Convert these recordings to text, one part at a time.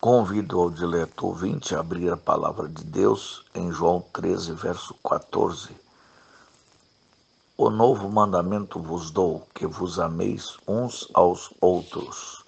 Convido ao dileto ouvinte a abrir a palavra de Deus em João 13, verso 14. O novo mandamento vos dou, que vos ameis uns aos outros.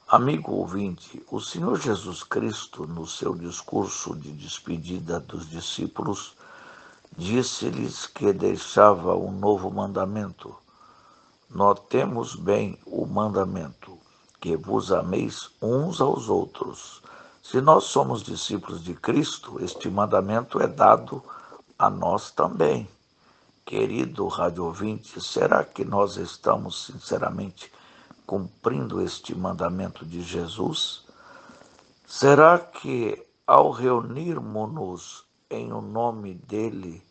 Amigo ouvinte, o Senhor Jesus Cristo, no seu discurso de despedida dos discípulos, disse-lhes que deixava um novo mandamento. Notemos bem o mandamento, que vos ameis uns aos outros. Se nós somos discípulos de Cristo, este mandamento é dado a nós também. Querido rádio ouvinte, será que nós estamos sinceramente cumprindo este mandamento de Jesus? Será que ao reunirmos-nos em o nome dele,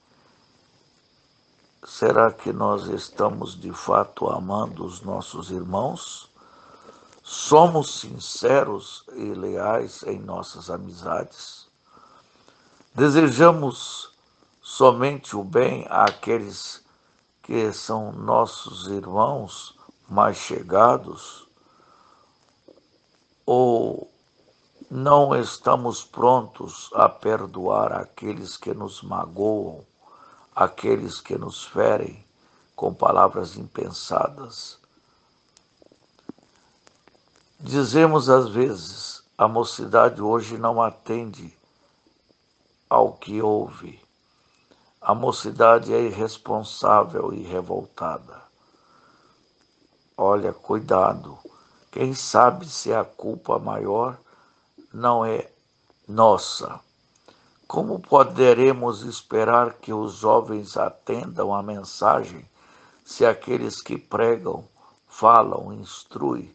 será que nós estamos de fato amando os nossos irmãos? Somos sinceros e leais em nossas amizades? Desejamos somente o bem àqueles que são nossos irmãos mais chegados? Ou não estamos prontos a perdoar aqueles que nos magoam, aqueles que nos ferem com palavras impensadas? Dizemos às vezes, a mocidade hoje não atende ao que ouve. A mocidade é irresponsável e revoltada. Olha, cuidado. Quem sabe se a culpa maior não é nossa. Como poderemos esperar que os jovens atendam à mensagem se aqueles que pregam, falam, instruem,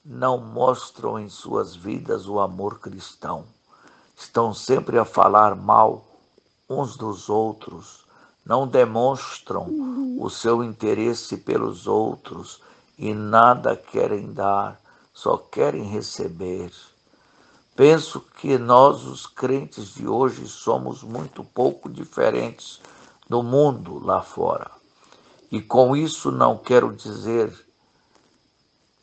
não mostram em suas vidas o amor cristão? Estão sempre a falar mal uns dos outros, não demonstram o seu interesse pelos outros e nada querem dar, só querem receber. Penso que nós, os crentes de hoje, somos muito pouco diferentes do mundo lá fora. E com isso não quero dizer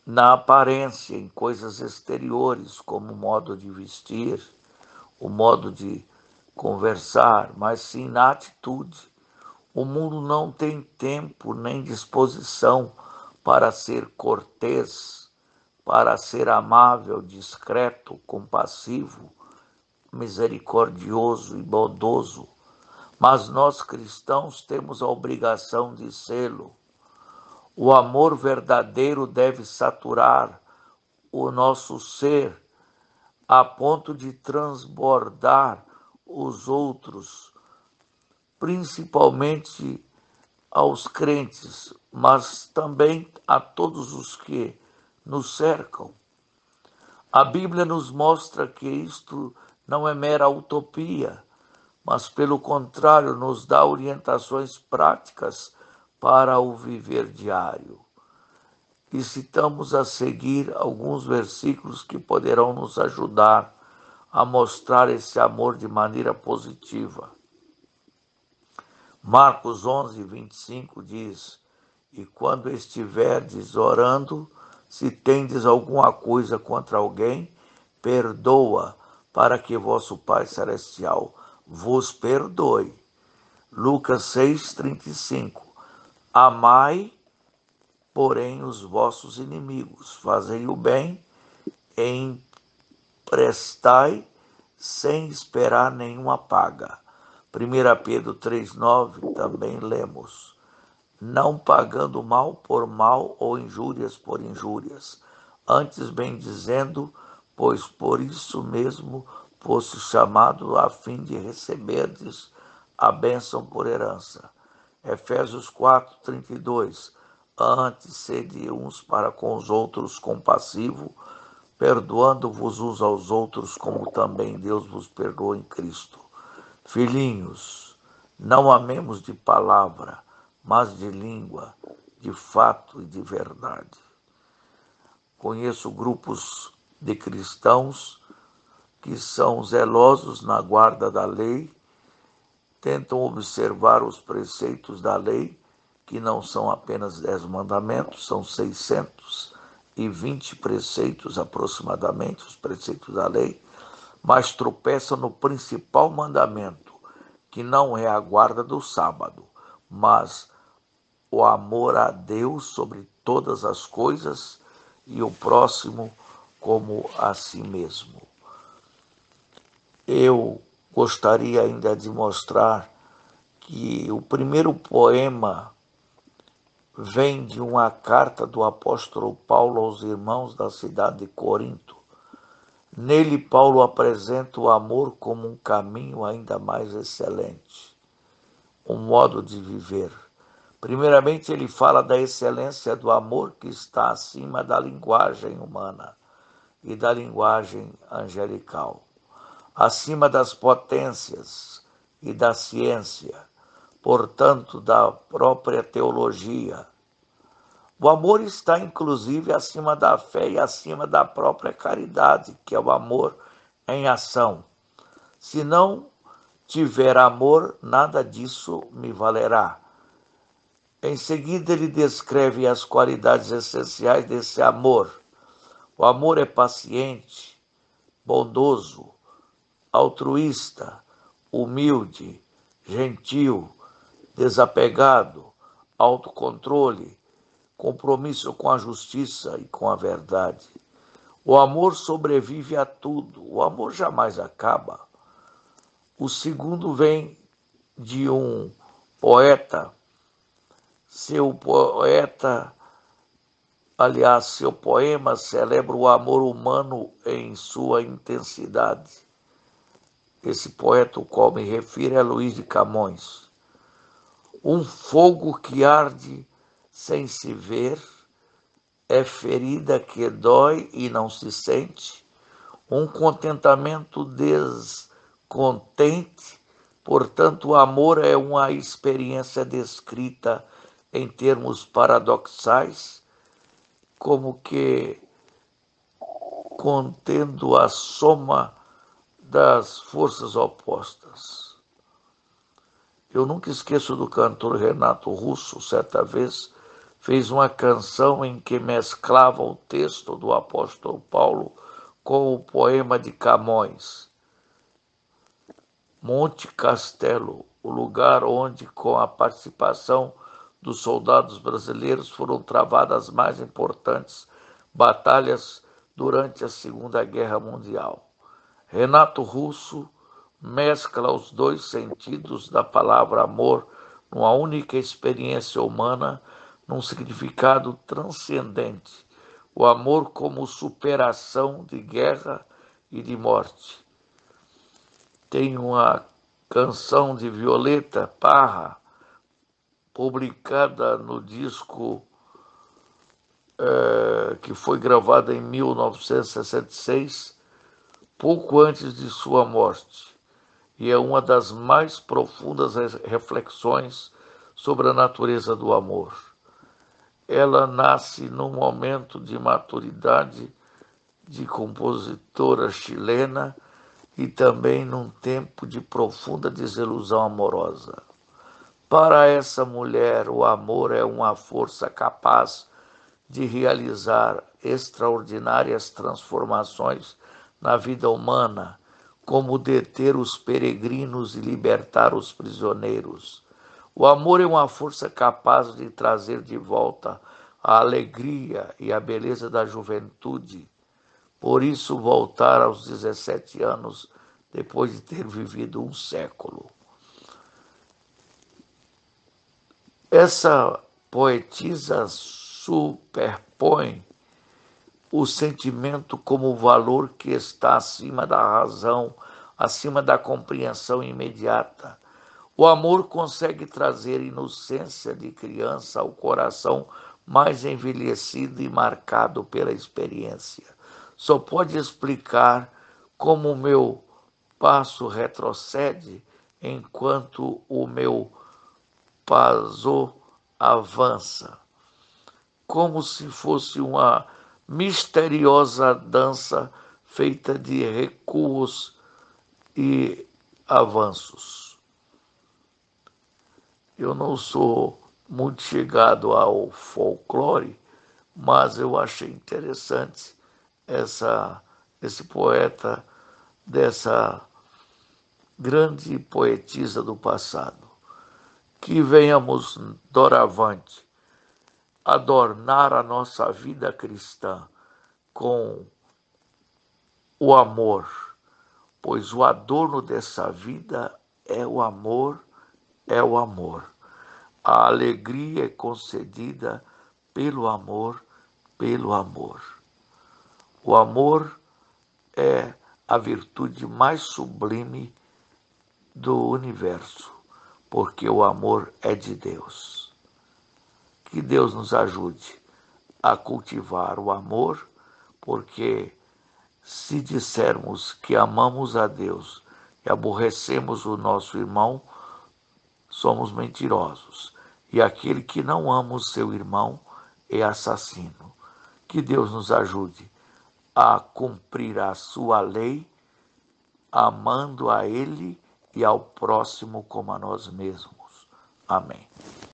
na aparência, em coisas exteriores, como o modo de vestir, o modo de conversar, mas sim na atitude. O mundo não tem tempo nem disposição para ser cortês, para ser amável, discreto, compassivo, misericordioso e bondoso. Mas nós cristãos temos a obrigação de sê-lo. O amor verdadeiro deve saturar o nosso ser a ponto de transbordar os outros, principalmente aos crentes, mas também a todos os que nos cercam. A Bíblia nos mostra que isto não é mera utopia, mas, pelo contrário, nos dá orientações práticas para o viver diário. E citamos a seguir alguns versículos que poderão nos ajudar a mostrar esse amor de maneira positiva. Marcos 11, 25 diz: E quando estiverdes orando, se tendes alguma coisa contra alguém, perdoa, para que vosso Pai Celestial vos perdoe. Lucas 6, 35. Amai, porém, os vossos inimigos, fazei o bem e emprestai sem esperar nenhuma paga. 1 Pedro 3,9 também lemos: não pagando mal por mal ou injúrias por injúrias, antes bem dizendo, pois por isso mesmo fosse chamado a fim de receberdes a bênção por herança. Efésios 4,32. Antes sede uns para com os outros compassivo, perdoando-vos uns aos outros, como também Deus vos perdoou em Cristo. Filhinhos, não amemos de palavra, mas de língua, de fato e de verdade. Conheço grupos de cristãos que são zelosos na guarda da lei, tentam observar os preceitos da lei, que não são apenas 10 mandamentos, são 620 preceitos aproximadamente, os preceitos da lei, mas tropeça no principal mandamento, que não é a guarda do sábado, mas o amor a Deus sobre todas as coisas e o próximo como a si mesmo. Eu gostaria ainda de mostrar que o primeiro poema vem de uma carta do apóstolo Paulo aos irmãos da cidade de Corinto. Nele, Paulo apresenta o amor como um caminho ainda mais excelente, um modo de viver. Primeiramente, ele fala da excelência do amor que está acima da linguagem humana e da linguagem angelical, acima das potências e da ciência, portanto, da própria teologia. O amor está, inclusive, acima da fé e acima da própria caridade, que é o amor em ação. Se não tiver amor, nada disso me valerá. Em seguida, ele descreve as qualidades essenciais desse amor. O amor é paciente, bondoso, altruísta, humilde, gentil, desapegado, autocontrole, compromisso com a justiça e com a verdade. O amor sobrevive a tudo, o amor jamais acaba. O segundo vem de um poeta. Seu poema celebra o amor humano em sua intensidade. Esse poeta, ao qual me refiro, é Luís de Camões. Um fogo que arde sem se ver, é ferida que dói e não se sente, um contentamento descontente. Portanto, o amor é uma experiência descrita em termos paradoxais, como que contendo a soma das forças opostas. Eu nunca esqueço do cantor Renato Russo, certa vez, fez uma canção em que mesclava o texto do apóstolo Paulo com o poema de Camões. Monte Castelo, o lugar onde, com a participação dos soldados brasileiros, foram travadas as mais importantes batalhas durante a Segunda Guerra Mundial. Renato Russo mescla os dois sentidos da palavra amor numa única experiência humana, num significado transcendente. O amor como superação de guerra e de morte. Tem uma canção de Violeta Parra, publicada no disco que foi gravada em 1966, pouco antes de sua morte, e é uma das mais profundas reflexões sobre a natureza do amor. Ela nasce num momento de maturidade de compositora chilena e também num tempo de profunda desilusão amorosa. Para essa mulher, o amor é uma força capaz de realizar extraordinárias transformações na vida humana, como deter os peregrinos e libertar os prisioneiros. O amor é uma força capaz de trazer de volta a alegria e a beleza da juventude. Por isso, voltar aos 17 anos, depois de ter vivido um século. Essa poetisa superpõe o sentimento como valor que está acima da razão, acima da compreensão imediata. O amor consegue trazer inocência de criança ao coração mais envelhecido e marcado pela experiência. Só pode explicar como o meu passo retrocede enquanto o meu passo avança, como se fosse uma misteriosa dança feita de recuos e avanços. Eu não sou muito chegado ao folclore, mas eu achei interessante esse poeta dessa grande poetisa do passado. Que venhamos, doravante, adornar a nossa vida cristã com o amor, pois o adorno dessa vida é o amor, é o amor. A alegria é concedida pelo amor, pelo amor. O amor é a virtude mais sublime do universo, porque o amor é de Deus. Que Deus nos ajude a cultivar o amor, porque se dissermos que amamos a Deus e aborrecemos o nosso irmão, somos mentirosos. E aquele que não ama o seu irmão é assassino. Que Deus nos ajude a cumprir a sua lei, amando a Ele e ao próximo como a nós mesmos. Amém.